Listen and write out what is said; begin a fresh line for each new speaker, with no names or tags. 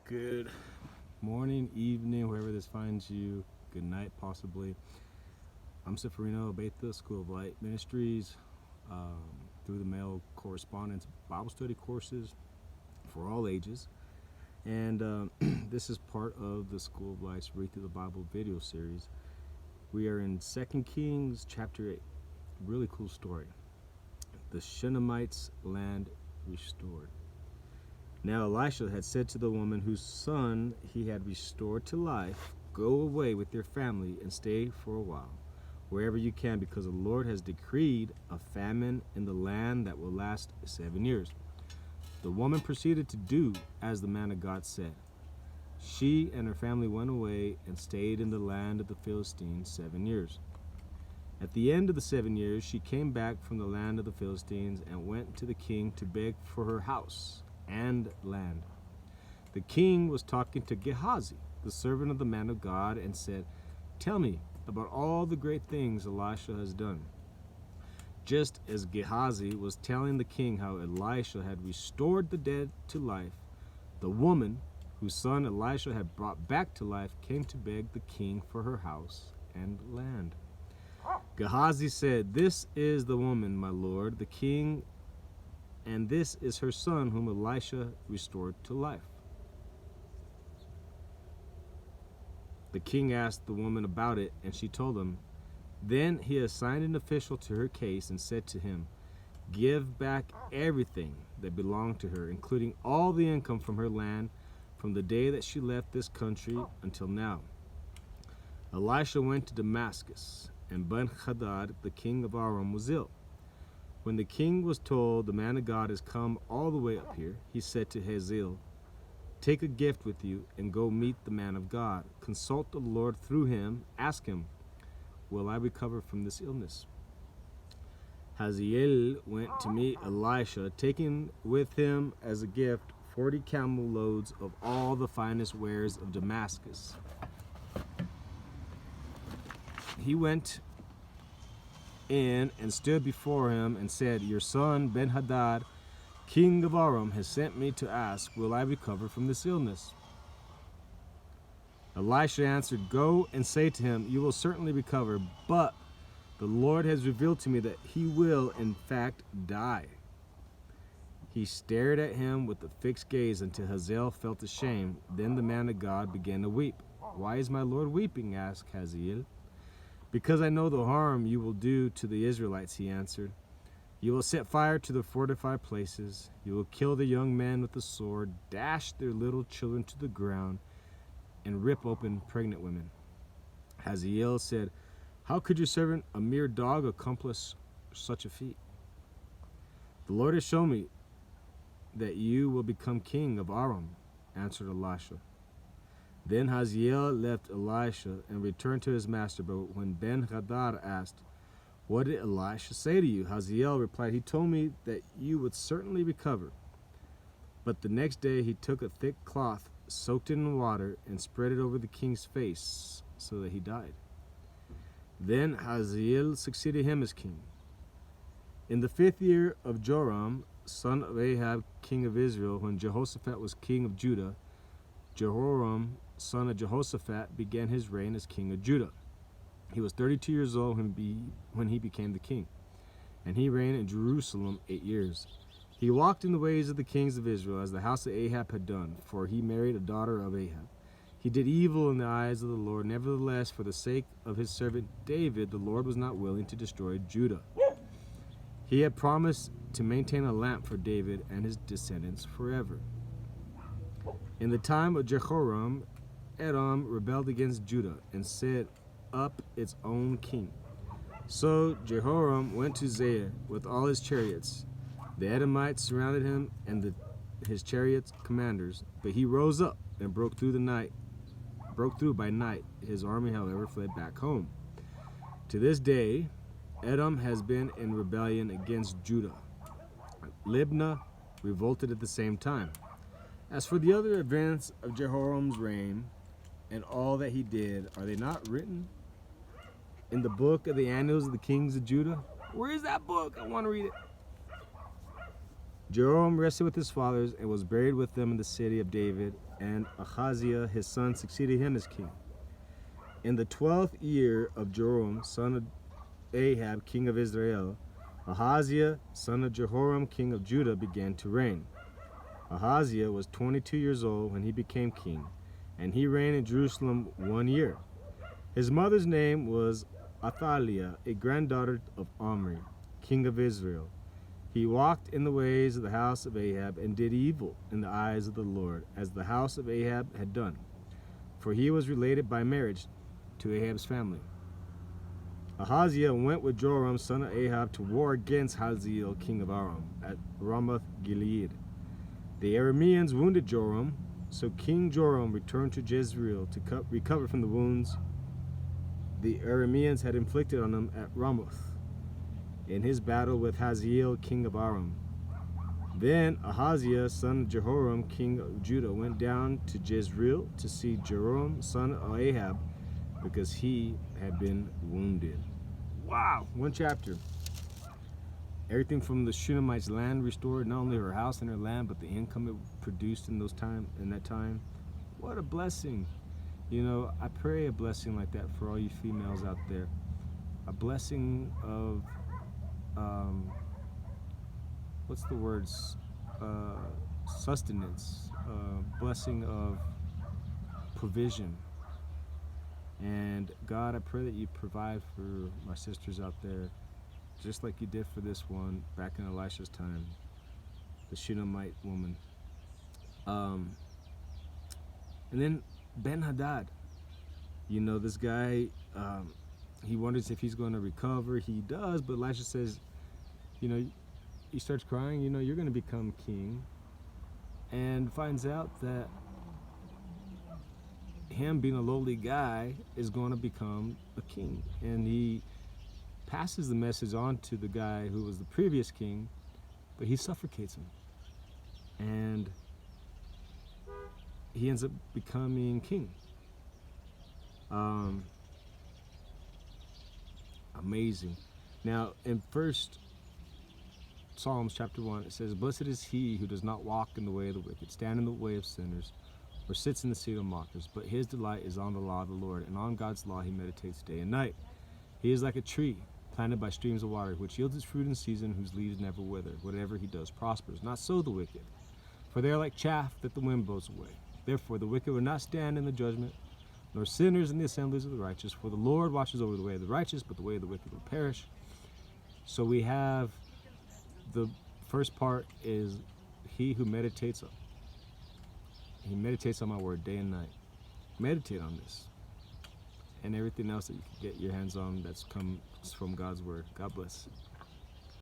Good morning, evening, wherever this finds you. Good night, possibly. I'm Seferino of Betha School of Light Ministries, through the mail correspondence Bible study courses for all ages. And this is part of the School of Light's Read Through the Bible video series. We are in 2 Kings chapter 8. Really cool story. The Shunammite's land restored. Now Elisha had said to the woman whose son he had restored to life, "Go away with your family and stay for a while, wherever you can, because the Lord has decreed a famine in the land that will last 7 years." The woman proceeded to do as the man of God said. She and her family went away and stayed in the land of the Philistines 7 years. At the end of the 7 years, she came back from the land of the Philistines and went to the king to beg for her house and land. The king was talking to Gehazi, the servant of the man of God, and said, "Tell me about all the great things Elisha has done." Just as Gehazi was telling the king how Elisha had restored the dead to life, the woman whose son Elisha had brought back to life came to beg the king for her house and land. Gehazi said, "This is the woman, my lord, the king, and this is her son whom Elisha restored to life." The king asked the woman about it, and she told him. Then he assigned an official to her case and said to him, "Give back everything that belonged to her, including all the income from her land from the day that she left this country until now." Elisha went to Damascus, and Ben-Hadad, the king of Aram, was ill. When the king was told, "The man of God has come all the way up here," he said to Hazael, "Take a gift with you and go meet the man of God. Consult the Lord through him. Ask him, 'Will I recover from this illness?'" Hazael went to meet Elisha, taking with him as a gift 40 camel loads of all the finest wares of Damascus. He went in and stood before him and said, "Your son Ben-Hadad, king of Aram, has sent me to ask, will I recover from this illness?" Elisha answered, "Go and say to him, you will certainly recover, but the Lord has revealed to me that he will, in fact, die." He stared at him with a fixed gaze until Hazael felt ashamed. Then the man of God began to weep. "Why is my Lord weeping?" asked Hazael. "Because I know the harm you will do to the Israelites," he answered. "You will set fire to the fortified places. You will kill the young men with the sword, dash their little children to the ground, and rip open pregnant women." Hazael said, "How could your servant, a mere dog, accomplish such a feat?" "The Lord has shown me that you will become king of Aram," answered Elisha. Then Hazael left Elisha and returned to his master. But when Ben-Hadad asked, "What did Elisha say to you?" Hazael replied, "He told me that you would certainly recover." But the next day he took a thick cloth, soaked it in water, and spread it over the king's face so that he died. Then Hazael succeeded him as king. In the 5th year of Joram, son of Ahab, king of Israel, when Jehoshaphat was king of Judah, Jehoram, son of Jehoshaphat, began his reign as king of Judah. He was 32 years old when he became the king, and he reigned in Jerusalem 8 years. He walked in the ways of the kings of Israel, as the house of Ahab had done, for he married a daughter of Ahab. He did evil in the eyes of the Lord. Nevertheless, for the sake of his servant David, the Lord was not willing to destroy Judah. He had promised to maintain a lamp for David and his descendants forever. In the time of Jehoram, Edom rebelled against Judah and set up its own king. So Jehoram went to Zair with all his chariots. The Edomites surrounded him and his chariots commanders, but he rose up and broke through by night. His army, however, fled back home. To this day, Edom has been in rebellion against Judah. Libnah revolted at the same time. As for the other events of Jehoram's reign and all that he did, are they not written in the book of the annals of the kings of Judah? Where is that book? I want to read it. Jehoram rested with his fathers and was buried with them in the city of David, and Ahaziah his son succeeded him as king. In the 12th year of Joram, son of Ahab, king of Israel, Ahaziah, son of Jehoram, king of Judah, began to reign. Ahaziah was 22 years old when he became king, and he reigned in Jerusalem 1 year. His mother's name was Athaliah, a granddaughter of Omri, king of Israel. He walked in the ways of the house of Ahab and did evil in the eyes of the Lord, as the house of Ahab had done, for he was related by marriage to Ahab's family. Ahaziah went with Joram, son of Ahab, to war against Hazael, king of Aram, at Ramoth Gilead. The Arameans wounded Joram, so King Joram returned to Jezreel to recover from the wounds the Arameans had inflicted on him at Ramoth in his battle with Hazael, king of Aram. Then Ahaziah, son of Jehoram, king of Judah, went down to Jezreel to see Joram, son of Ahab, because he had been wounded. Wow, one chapter. Everything from the Shunammite's land restored, not only her house and her land, but the income it produced in that time. What a blessing. You know, I pray a blessing like that for all you females out there. A blessing of, what's the words? Sustenance. Blessing of provision. And God, I pray that you provide for my sisters out there, just like you did for this one back in Elisha's time, the Shunammite woman. And then Ben-Hadad, you know, this guy, he wonders if he's going to recover. He does, but Elisha says, you know, he starts crying, you know, you're going to become king, and finds out that him being a lowly guy is going to become a king. And he passes the message on to the guy who was the previous king, but he suffocates him. And he ends up becoming king. Amazing. Now, in First Psalms chapter 1, it says, "Blessed is he who does not walk in the way of the wicked, stand in the way of sinners, or sits in the seat of mockers, but his delight is on the law of the Lord, and on God's law he meditates day and night. He is like a tree planted by streams of water, which yields its fruit in season, whose leaves never wither. Whatever he does prospers. Not so the wicked, for they are like chaff that the wind blows away. Therefore the wicked will not stand in the judgment, nor sinners in the assemblies of the righteous. For the Lord watches over the way of the righteous, but the way of the wicked will perish." So we have the first part is he who meditates on. He meditates on my word day and night. Meditate on this and everything else that you can get your hands on that's comes from God's word. God bless.